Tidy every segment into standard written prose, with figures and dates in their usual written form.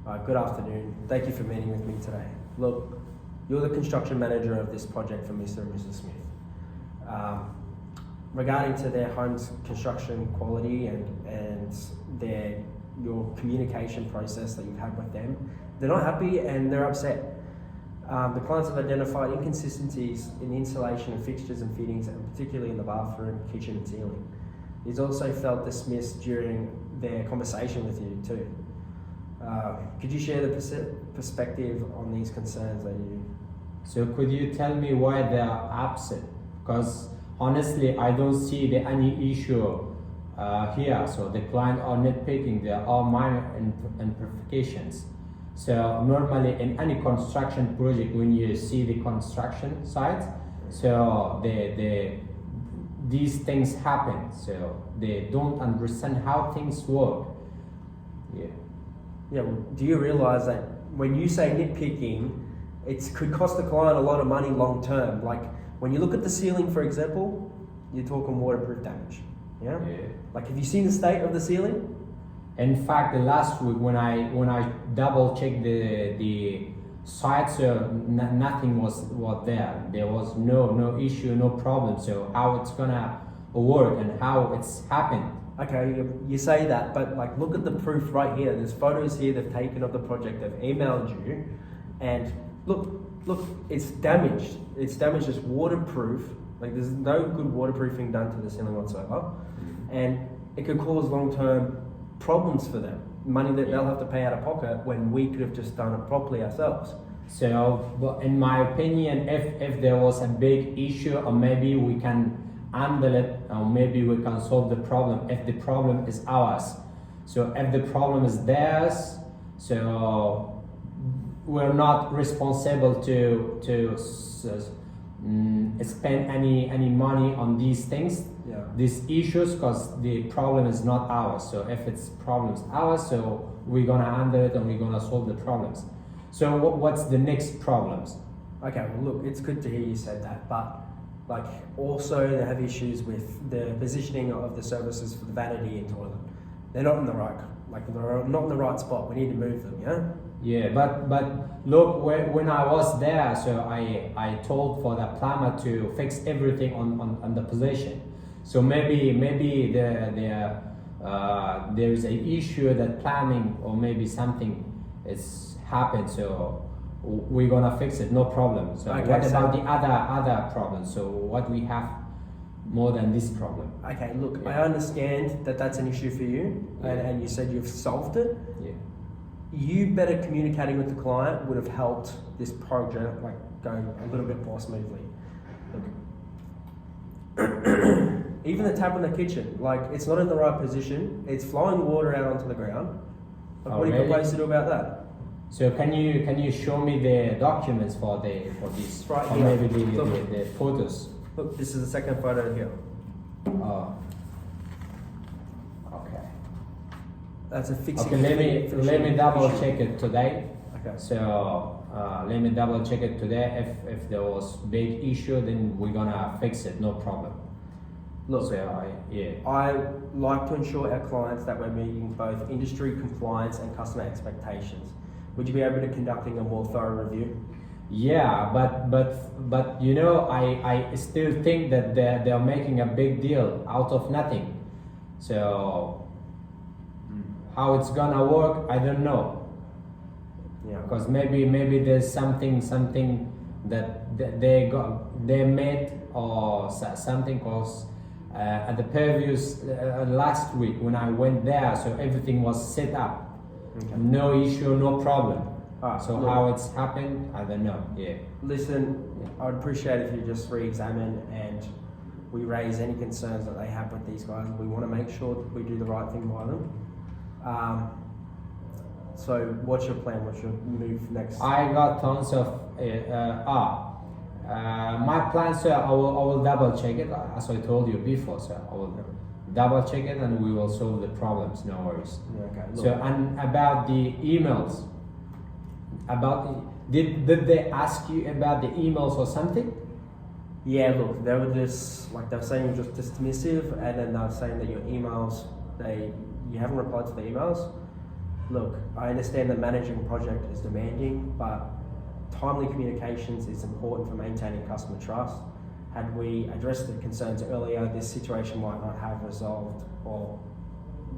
Good afternoon. Thank you for meeting with me today. Look, you're the construction manager of this project for Mr. and Mrs. Smith. Regarding to their home's construction quality and your communication process that you've had with them, they're not happy and they're upset. The clients have identified inconsistencies in the installation of fixtures and fittings, and particularly in the bathroom, kitchen and ceiling. He's also felt dismissed during their conversation with you too. Could you share the perspective on these concerns that you... So could you tell me why they are upset? Because honestly, I don't see any issue here. So the client are nitpicking, they are all minor imperfections. So normally in any construction project, when you see the construction site, so these things happen. So they don't understand how things work. Yeah. Yeah. Well, do you realize that when you say nitpicking, it could cost the client a lot of money long term? Like when you look at the ceiling, for example, you're talking waterproof damage. Yeah. Like, have you seen the state of the ceiling? In fact, the last week when I double checked the site, so nothing was there. There was no issue, no problem. So how it's gonna work and how it's happened? Okay, you say that, but like, look at the proof right here. There's photos here they've taken of the project. They've emailed you, and look, it's damaged. It's damaged. It's waterproof. Like, there's no good waterproofing done to the ceiling whatsoever, and it could cause long-term problems for them. Money that they'll have to pay out of pocket when we could have just done it properly ourselves. So, but in my opinion, if there was a big issue, or maybe we can handle it, or maybe we can solve the problem if the problem is ours. So if the problem is theirs, so we're not responsible to spend any money on these things, these issues, because the problem is not ours. So if it's problems ours, so we're gonna handle it and we're gonna solve the problems. So what's the next problems? Okay, well look, it's good to hear you said that, but like, also they have issues with the positioning of the services for the vanity and toilet. They're not in the right, they're not in the right spot. We need to move them, yeah? Yeah, but look, when I was there, so I told for the plumber to fix everything on the position. So maybe there's an issue that plumbing, or maybe something is happened. So we're gonna fix it, no problem. So okay, what about the other problems? So what we have more than this problem? Okay, look, I understand that that's an issue for you, and you said you've solved it. Yeah. You better communicating with the client would have helped this project go a little bit more smoothly. Look. Even the tap in the kitchen, it's not in the right position. It's flowing water out onto the ground. What are you supposed to do about that? So can you show me the documents for this? Right or here. Maybe the photos. Look, this is the second photo here. Oh. Okay. That's a fixing. Okay, let me double check it today. Okay. So let me double check it today. If there was big issue, then we're gonna fix it. No problem. Look, so I like to ensure our clients that we're meeting both industry compliance and customer expectations. Would you be able to conducting a more thorough review? Yeah, but you know, I still think that they're making a big deal out of nothing. So how it's gonna work, I don't know. Yeah. Because maybe there's something that they made or something. Cause at the previous last week when I went there, so everything was set up. Okay. No issue, no problem. So look, how it's happened, I don't know. Yeah. Listen, I'd appreciate if you just re-examine and we raise any concerns that they have with these guys. We want to make sure that we do the right thing by them. So what's your plan? What's your move next? I got tons of my plan, sir. I will double check it as I told you before, sir. I will double check it and we will solve the problems. No worries. Yeah, okay. Look. So and about the emails, did they ask you about the emails or something? Yeah, look, they were just they were saying you're just dismissive, and then they were saying that your emails, you haven't replied to the emails. Look, I understand that managing a project is demanding, but timely communications is important for maintaining customer trust. Had we addressed the concerns earlier, this situation might not have resolved or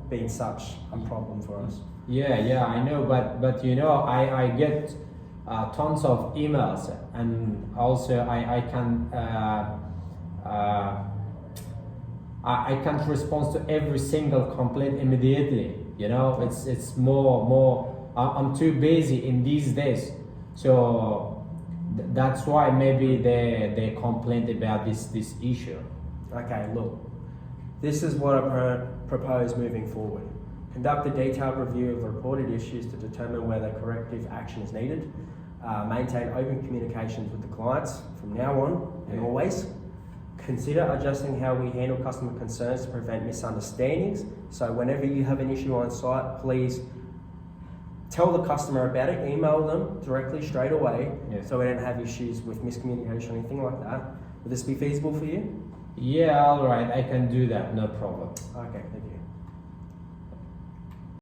been such a problem for us. Yeah, I know, but you know, I get tons of emails, and also I can I can't respond to every single complaint immediately. You know, it's more. I'm too busy in these days, so that's why maybe they complained about this issue. Okay, look, this is what I propose moving forward. Conduct a detailed review of the reported issues to determine whether corrective action is needed. Maintain open communications with the clients from now on and always. Consider adjusting how we handle customer concerns to prevent misunderstandings. So whenever you have an issue on site, please tell the customer about it, email them directly straight away, so we don't have issues with miscommunication or anything like that. Would this be feasible for you? Yeah, all right, I can do that, no problem. Okay, thank you.